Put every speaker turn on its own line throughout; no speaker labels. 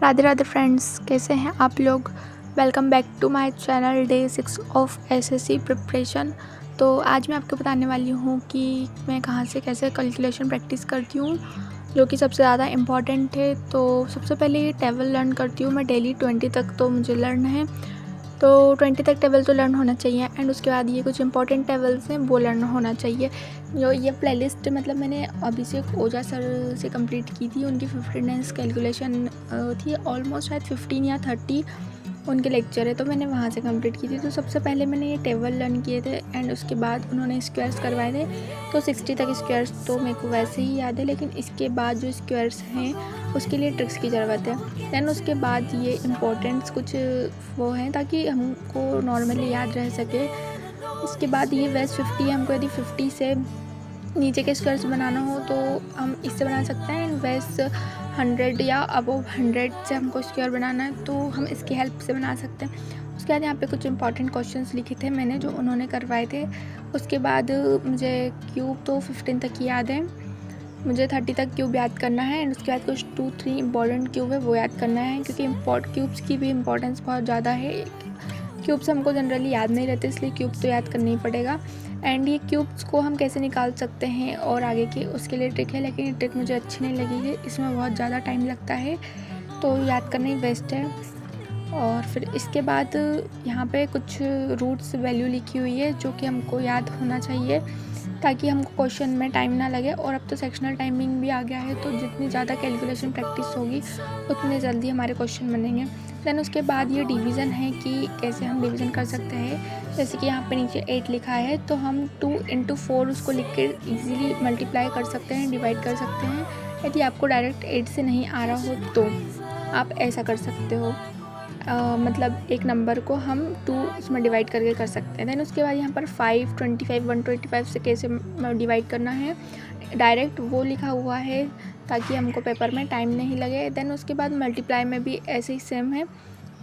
Radhe Radhe friends, कैसे हैं आप लोग। Welcome back to my channel day 6 of SSC preparation. तो आज मैं आपको बताने वाली हूँ कि मैं कहाँ से कैसे कैलकुलेशन प्रैक्टिस करती हूँ, जो कि सबसे ज़्यादा इम्पॉर्टेंट है। तो सबसे पहले ये टेबल लर्न करती हूँ मैं डेली 20 तक, तो मुझे लर्न है, तो 20 तक टेबल तो लर्न होना चाहिए। एंड उसके बाद ये कुछ इंपॉर्टेंट टेबल्स हैं वो लर्न होना चाहिए। जो ये प्लेलिस्ट मतलब मैंने अभिषेक ओझा सर से कंप्लीट की थी, उनकी 15 कैलकुलेशन थी, ऑलमोस्ट शायद 15 या 30 उनके लेक्चर है, तो मैंने वहाँ से कंप्लीट की थी। तो सबसे पहले मैंने ये टेबल लर्न किए थे एंड उसके बाद उन्होंने स्क्वायर्स करवाए थे। तो 60 तक स्क्वायर्स तो मेरे को वैसे ही याद है, लेकिन इसके बाद जो स्क्वायर्स हैं उसके लिए ट्रिक्स की ज़रूरत है। दैन उसके बाद ये इम्पोर्टेंट्स कुछ वो हैं ताकि हमको नॉर्मली याद रह सके। इसके बाद ये वेस्ट 50 है, हमको यदि 50 से नीचे के स्क्वायर्स बनाना हो तो हम इससे बना सकते हैं। एंड वेस्ट 100 या अबव 100 से हमको स्क्वायर बनाना है तो हम इसकी हेल्प से बना सकते हैं। उसके बाद यहाँ पे कुछ इंपॉर्टेंट क्वेश्चंस लिखे थे मैंने जो उन्होंने करवाए थे। उसके बाद मुझे क्यूब तो 15 तक ही याद है, मुझे 30 तक क्यूब याद करना है। एंड उसके बाद कुछ 2-3 इंपॉर्टेंट क्यूब है वो याद करना है, क्योंकि क्यूब्स की भी इंपॉर्टेंस बहुत ज़्यादा है। क्यूब्स हमको जनरली याद नहीं रहते, इसलिए क्यूब तो याद करना ही पड़ेगा। एंड ये क्यूब्स को हम कैसे निकाल सकते हैं और आगे की उसके लिए ट्रिक है, लेकिन ये ट्रिक मुझे अच्छी नहीं लगी है, इसमें बहुत ज़्यादा टाइम लगता है, तो याद करना ही बेस्ट है। और फिर इसके बाद यहाँ पे कुछ रूट्स वैल्यू लिखी हुई है जो कि हमको याद होना चाहिए ताकि हमको क्वेश्चन में टाइम ना लगे। और अब तो सेक्शनल टाइमिंग भी आ गया है, तो जितनी ज़्यादा कैलकुलेशन प्रैक्टिस होगी उतने जल्दी हमारे क्वेश्चन बनेंगे। दैन उसके बाद ये डिवीज़न है कि कैसे हम डिवीज़न कर सकते हैं। जैसे कि यहाँ पे नीचे 8 लिखा है तो हम 2 × 4 उसको लिख के ईज़िली मल्टीप्लाई कर सकते हैं, डिवाइड कर सकते हैं। यदि आपको डायरेक्ट 8 से नहीं आ रहा हो तो आप ऐसा कर सकते हो, मतलब एक नंबर को हम 2 उसमें डिवाइड करके कर सकते हैं। दैन उसके बाद यहाँ पर 5, 25, 125 से कैसे डिवाइड करना है डायरेक्ट वो लिखा हुआ है ताकि हमको पेपर में टाइम नहीं लगे। दैन उसके बाद मल्टीप्लाई में भी ऐसे ही सेम है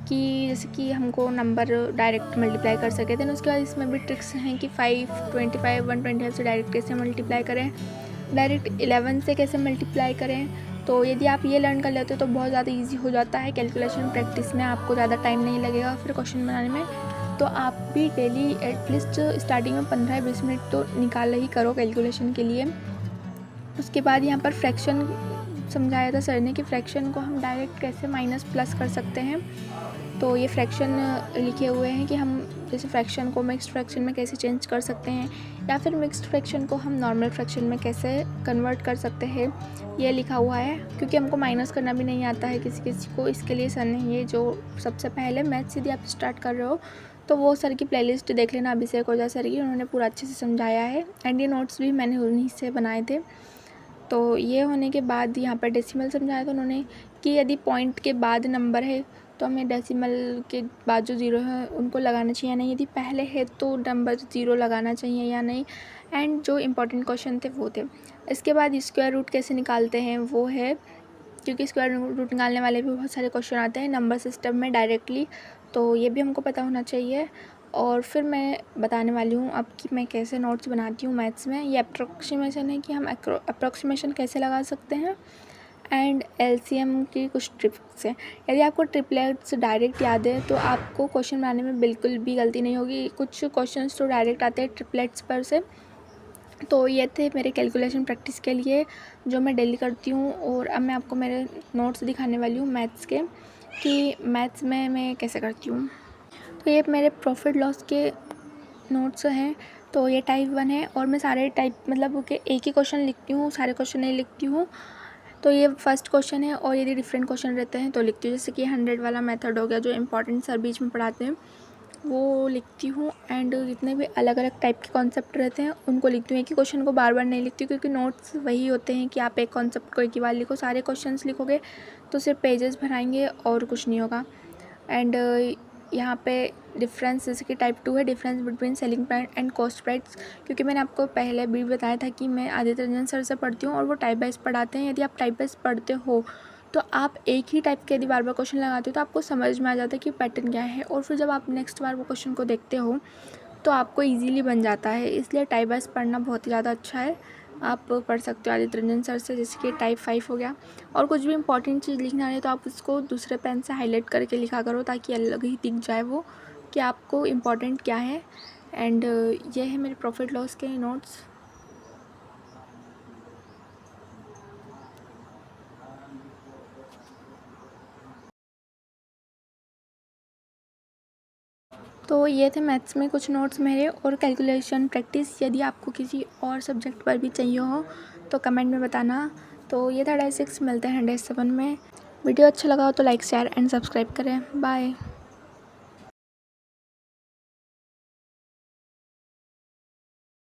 कि जैसे कि हमको नंबर डायरेक्ट मल्टीप्लाई कर सके। दैन उसके बाद इसमें भी ट्रिक्स हैं कि 5, 25, 125 से डायरेक्ट कैसे मल्टीप्लाई करें, डायरेक्ट 11 से कैसे मल्टीप्लाई करें। तो यदि आप ये लर्न कर लेते हो तो बहुत ज़्यादा इजी हो जाता है कैलकुलेशन प्रैक्टिस में, आपको ज़्यादा टाइम नहीं लगेगा फिर क्वेश्चन बनाने में। तो आप भी डेली एटलीस्ट स्टार्टिंग में 15-20 मिनट तो निकाल ही करो कैलकुलेशन के लिए। उसके बाद यहाँ पर फ्रैक्शन समझाया था सर ने कि फ्रैक्शन को हम डायरेक्ट कैसे माइनस प्लस कर सकते हैं। तो ये फ्रैक्शन लिखे हुए हैं कि हम जैसे फ्रैक्शन को मिक्स्ड फ्रैक्शन में कैसे चेंज कर सकते हैं, या फिर मिक्स्ड फ्रैक्शन को हम नॉर्मल फ्रैक्शन में कैसे कन्वर्ट कर सकते हैं, ये लिखा हुआ है। क्योंकि हमको माइनस करना भी नहीं आता है किसी किसी को, इसके लिए सर ने ये जो सबसे पहले मैथ्स यदि आप स्टार्ट कर रहे हो तो वो सर की प्लेलिस्ट देख लेना, अभिषेक ओझा सर की, उन्होंने पूरा अच्छे से समझाया है। एंड ये नोट्स भी मैंने उन्हीं से बनाए थे। तो ये होने के बाद यहाँ पर डेसिमल समझाया था उन्होंने कि यदि पॉइंट के बाद नंबर है तो हमें डेसिमल के बाद जो ज़ीरो है उनको लगाना चाहिए या नहीं, यदि पहले है तो नंबर 0 लगाना चाहिए या नहीं। एंड जो इम्पोर्टेंट क्वेश्चन थे वो थे। इसके बाद स्क्वायर रूट कैसे निकालते हैं वो है, क्योंकि स्क्वायर रूट निकालने वाले भी बहुत सारे क्वेश्चन आते हैं नंबर सिस्टम में डायरेक्टली, तो ये भी हमको पता होना चाहिए। और फिर मैं बताने वाली हूँ अब कि मैं कैसे नोट्स बनाती हूँ मैथ्स में। ये अप्रोक्सीमेशन है कि हम अप्रोक्सीमेशन कैसे लगा सकते हैं, एंड एलसीएम की कुछ ट्रिक्स हैं। यदि आपको ट्रिपलेट्स डायरेक्ट याद है तो आपको क्वेश्चन बनाने में बिल्कुल भी गलती नहीं होगी। कुछ क्वेश्चंस तो डायरेक्ट आते हैं ट्रिपलेट्स पर से। तो ये थे मेरे कैलकुलेशन प्रैक्टिस के लिए जो मैं डेली करती हूँ। और अब मैं आपको मेरे नोट्स दिखाने वाली हूँ मैथ्स के, कि मैथ्स में मैं कैसे करती हूँ। तो ये मेरे प्रॉफिट लॉस के नोट्स हैं। तो ये टाइप 1 है और मैं सारे टाइप मतलब कि एक ही क्वेश्चन लिखती हूँ, सारे क्वेश्चन नहीं लिखती हूँ। तो ये फर्स्ट क्वेश्चन है और यदि डिफरेंट क्वेश्चन रहते हैं तो लिखती हूँ, जैसे कि 100 वाला मेथड हो गया जो इंपॉर्टेंट सर बीच में पढ़ाते हैं वो लिखती हूँ। एंड जितने भी अलग अलग टाइप के कॉन्सेप्ट रहते हैं उनको लिखती हूँ, एक ही क्वेश्चन को बार बार नहीं लिखती हूँ, क्योंकि नोट्स वही होते हैं कि आप एक कॉन्सेप्ट को एक ही बार लिखो। सारे क्वेश्चंस लिखोगे तो सिर्फ पेजेस भराएंगे और कुछ नहीं होगा। एंड यहाँ पे डिफरेंस जैसे कि टाइप 2 है, difference between selling price and cost price, क्योंकि मैंने आपको पहले भी बताया था कि मैं आदित्य रंजन सर से पढ़ती हूँ और वो टाइप वाइज पढ़ाते हैं। यदि आप टाइप वाइज पढ़ते हो तो आप एक ही टाइप के यदि बार बार क्वेश्चन लगाते हो तो आपको समझ में आ जाता है कि पैटर्न क्या है, और फिर जब आप नेक्स्ट बार वो क्वेश्चन को देखते हो तो आपको ईजीली बन जाता है। इसलिए टाइप वाइज पढ़ना बहुत ही ज़्यादा अच्छा है। आप पढ़ सकते हो आदित्य रंजन सर से, जैसे कि टाइप 5 हो गया। और कुछ भी इंपॉर्टेंट चीज़ लिखना है तो आप उसको दूसरे पेन से हाईलाइट करके लिखा करो, ताकि अलग ही दिख जाए वो कि आपको इम्पॉर्टेंट क्या है। एंड ये है मेरे प्रॉफिट लॉस के नोट्स। तो ये थे मैथ्स में कुछ नोट्स मेरे और कैलकुलेशन प्रैक्टिस। यदि आपको किसी और सब्जेक्ट पर भी चाहिए हो तो कमेंट में बताना। तो ये था डे 6, मिलते हैं डे 7 में। वीडियो अच्छा लगा हो तो लाइक शेयर एंड सब्सक्राइब करें। बाय।